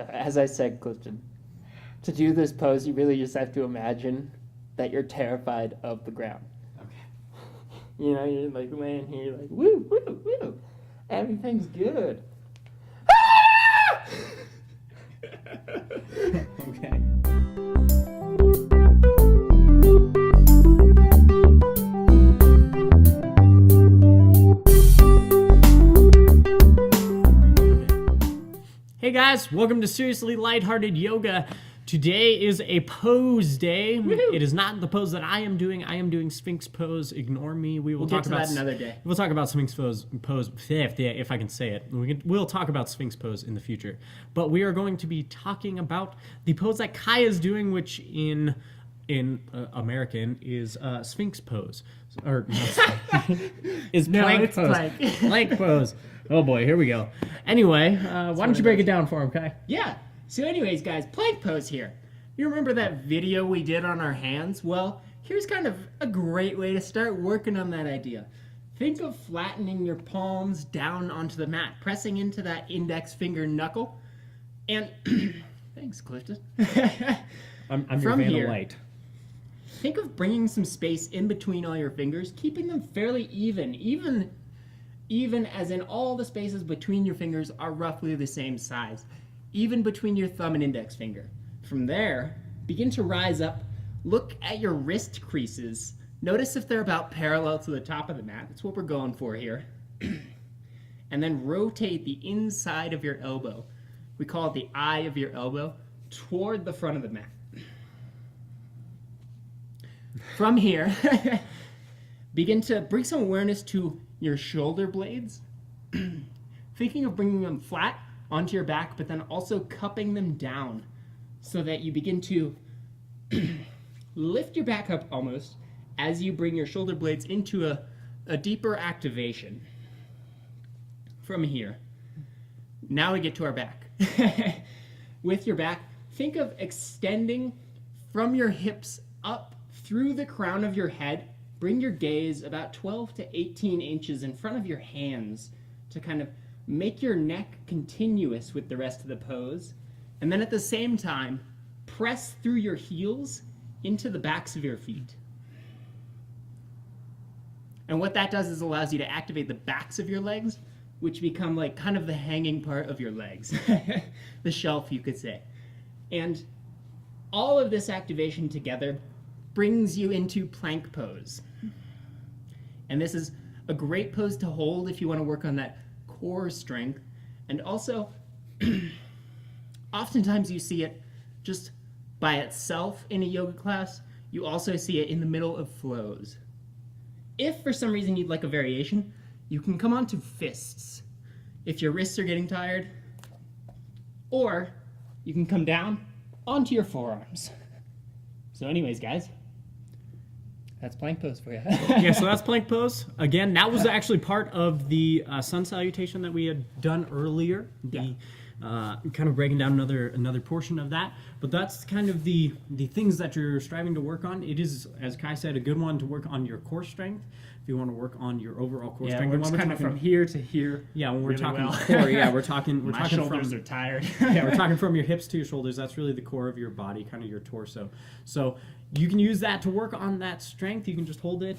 So as I said, Clifton, to do this pose, you really just have to imagine that you're terrified of the ground. Okay. You know, you're like laying here, you're like, woo, woo, woo. Everything's good. Okay. Hey guys, welcome to Seriously Lighthearted Yoga. Today is a pose day. Woo-hoo. It is not the pose that I am doing. I am doing Sphinx pose. Ignore me. We'll talk about that another day. We'll talk about Sphinx pose if I can say it. We'll talk about Sphinx pose in the future. But we are going to be talking about the pose that Kai is doing, which in American is Sphinx pose. Or is plank pose. Plank pose. Oh boy, here we go. Anyway, why don't you break it down for him, Kai? Yeah. So anyways, guys, plank pose here. You remember that video we did on our hands? Well, here's kind of a great way to start working on that idea. Think of flattening your palms down onto the mat, pressing into that index finger knuckle. And thanks, Clifton. I'm your van of light. Think of bringing some space in between all your fingers, keeping them fairly even as in all the spaces between your fingers are roughly the same size, even between your thumb and index finger. From there, begin to rise up, look at your wrist creases, notice if they're about parallel to the top of the mat. That's what we're going for here. And then rotate the inside of your elbow. We call it the eye of your elbow, toward the front of the mat. From here, begin to bring some awareness to your shoulder blades, thinking of bringing them flat onto your back, but then also cupping them down so that you begin to lift your back up almost as you bring your shoulder blades into a deeper activation. From here, now we get to our back. With your back, think of extending from your hips up through the crown of your head. Bring your gaze about 12 to 18 inches in front of your hands to kind of make your neck continuous with the rest of the pose. And then at the same time, press through your heels into the backs of your feet. And what that does is allows you to activate the backs of your legs, which become like kind of the hanging part of your legs. The shelf, you could say. And all of this activation together brings you into plank pose. And this is a great pose to hold if you want to work on that core strength. And also, oftentimes you see it just by itself in a yoga class. You also see it in the middle of flows. If for some reason you'd like a variation, you can come onto fists if your wrists are getting tired, or you can come down onto your forearms. So anyways, guys, that's plank pose for you. Yeah, so that's plank pose. Again, that was actually part of the sun salutation that we had done earlier. Kind of breaking down another portion of that. But that's kind of the things that you're striving to work on. It is, as Kai said, a good one to work on your core strength. If you want to work on your overall core strength. We're just kind of from here to here. Yeah, when we're really talking well. core, we're talking My shoulders are tired. Yeah, we're talking from your hips to your shoulders. That's really the core of your body, kind of your torso. So you can use that to work on that strength. You can just hold it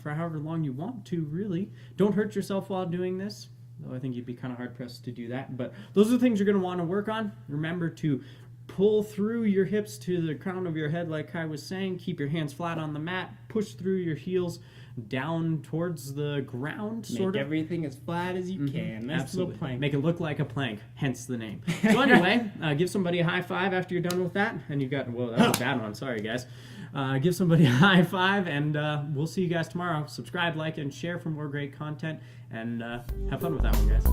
for however long you want to, really. Don't hurt yourself while doing this, though I think you'd be kind of hard-pressed to do that. But those are the things you're going to want to work on. Remember to pull through your hips to the crown of your head, like Kai was saying. Keep your hands flat on the mat. Push through your heels down towards the ground, sort of. Make everything as flat as you can. That's Absolutely. the plank. Make it look like a plank, hence the name. So anyway, give somebody a high five after you're done with that. And you've got, whoa, that was a bad one. Sorry, guys. Give somebody a high five, and we'll see you guys tomorrow. Subscribe, like, and share for more great content. And have fun with that one, guys.